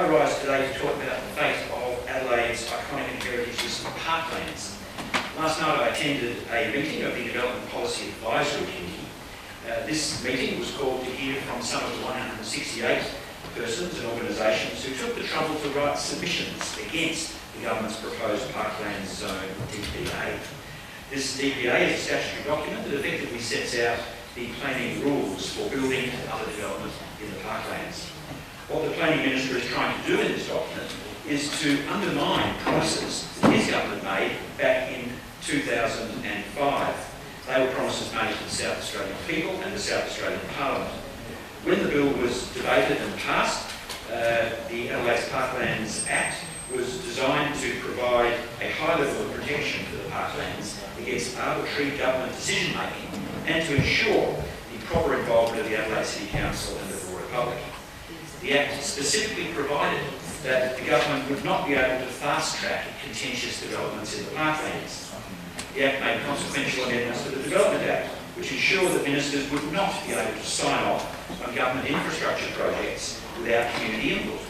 I rise today to talk about the fate of Adelaide's iconic and heritage parklands. Last night I attended a meeting of the Development Policy Advisory Committee. This meeting was called to hear from some of the 168 persons and organisations who took the trouble to write submissions against the government's proposed Parklands Zone DPA. This DPA is a statutory document that effectively sets out the planning rules for building and other development in the parklands. What the Planning Minister is trying to do in this document is to undermine promises that his government made back in 2005. They were promises made to the South Australian people and the South Australian Parliament. When the bill was debated and passed, the Adelaide's Parklands Act was designed to provide a high level of protection for the parklands against arbitrary government decision-making and to ensure the proper involvement of the Adelaide City Council and the broader public. The Act specifically provided that the government would not be able to fast-track contentious developments in the parklands. The Act made consequential amendments to the Development Act, which ensured that ministers would not be able to sign off on government infrastructure projects without community input.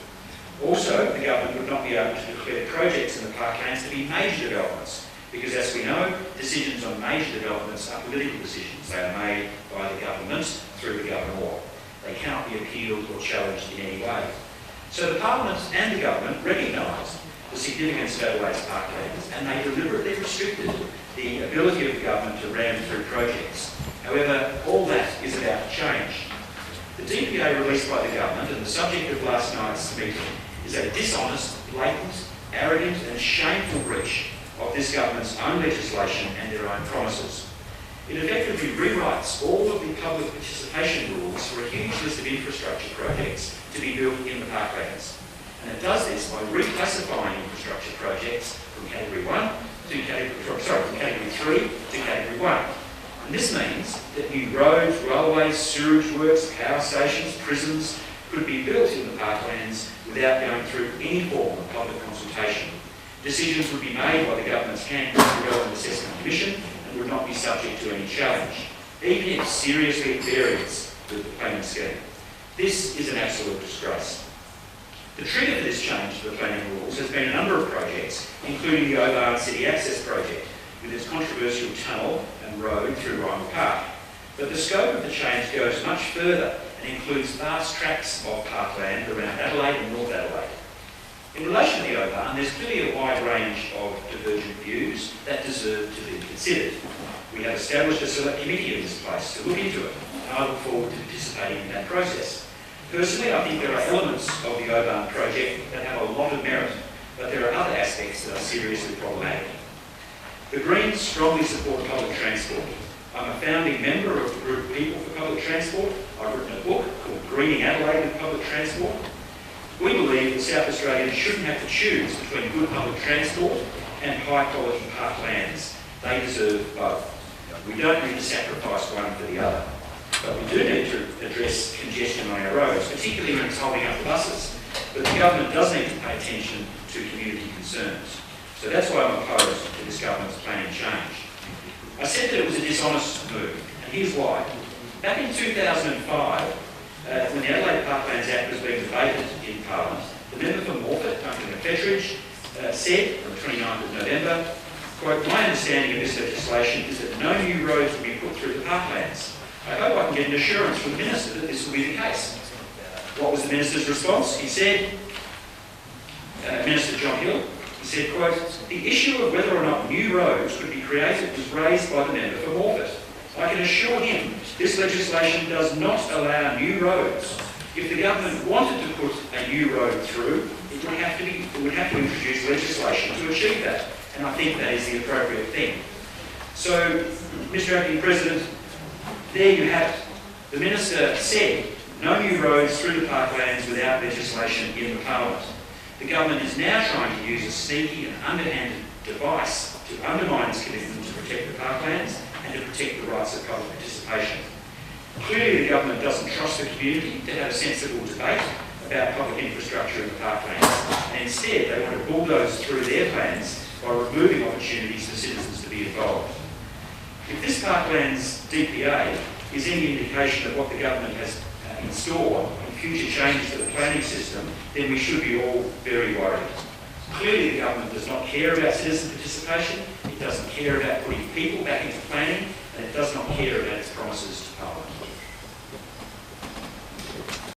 Also, the government would not be able to declare projects in the parklands to be major developments, because as we know, decisions on major developments are political decisions. They are made by the government through the governor. They cannot be appealed or challenged in any way. So the Parliament and the government recognised the significance of Adelaide's parklands, and they deliberately restricted the ability of the government to ram through projects. However, all that is about to change. The DPA released by the government and the subject of last night's meeting is a dishonest, blatant, arrogant and shameful breach of this government's own legislation and their own promises. It effectively rewrites all of the public participation rules for a huge list of infrastructure projects to be built in the parklands. And it does this by reclassifying infrastructure projects from Category 1 to from Category 3 to Category 1. And this means that new roads, railways, sewerage works, power stations, prisons could be built in the parklands without going through any form of public consultation. Decisions would be made by the government's Campus Development Assessment Commission and would not be subject to any challenge, even if seriously at variance with the planning scheme. This is an absolute disgrace. The trigger for this change to the planning rules has been a number of projects, including the Oban City Access Project, with its controversial tunnel and road through Ryman Park. But the scope of the change goes much further and includes vast tracts of parkland around Adelaide and North Adelaide. In relation to the Oban, there's clearly a wide range of divergent views that deserve to be considered. We have established a select committee in this place to look into it, and I look forward to participating in that process. Personally, I think there are elements of the Oban project that have a lot of merit, but there are other aspects that are seriously problematic. The Greens strongly support public transport. I'm a founding member of the group People for Public Transport. I've written a book called Greening Adelaide with Public Transport. We believe that South Australians shouldn't have to choose between good public transport and high-quality parklands. They deserve both. We don't need to sacrifice one for the other. But we do need to address congestion on our roads, particularly when it's holding up the buses. But the government does need to pay attention to community concerns. So that's why I'm opposed to this government's planning change. I said that it was a dishonest move, and here's why. Back in 2005, when the Adelaide Parklands Act was being debated in Parliament, the member for Morphett, Duncan McFetridge, said on the 29th of November, quote, "My understanding of this legislation is that no new roads will be put through the parklands. I hope I can get an assurance from the Minister that this will be the case." What was the Minister's response? He said, Minister John Hill, he said, quote, "The issue of whether or not new roads could be created was raised by the member for Morphett. I can assure him this legislation does not allow new roads. If the government wanted to put a new road through, it would have to introduce legislation to achieve that. And I think that is the appropriate thing." So, Mr. Acting President, there you have it. The Minister said no new roads through the parklands without legislation in the Parliament. The government is now trying to use a sneaky and underhanded device to undermine its commitment to protect the parklands and to protect the rights of public participation. Clearly the government doesn't trust the community to have a sensible debate about public infrastructure in the parklands, and instead they want to bulldoze through their plans by removing opportunities for citizens to be involved. If this Parklands DPA is any indication of what the government has in store in future changes to the planning system, then we should be all very worried. Clearly the government does not care about citizen participation, it doesn't care about putting people back into planning, and it does not care about its promises to Parliament.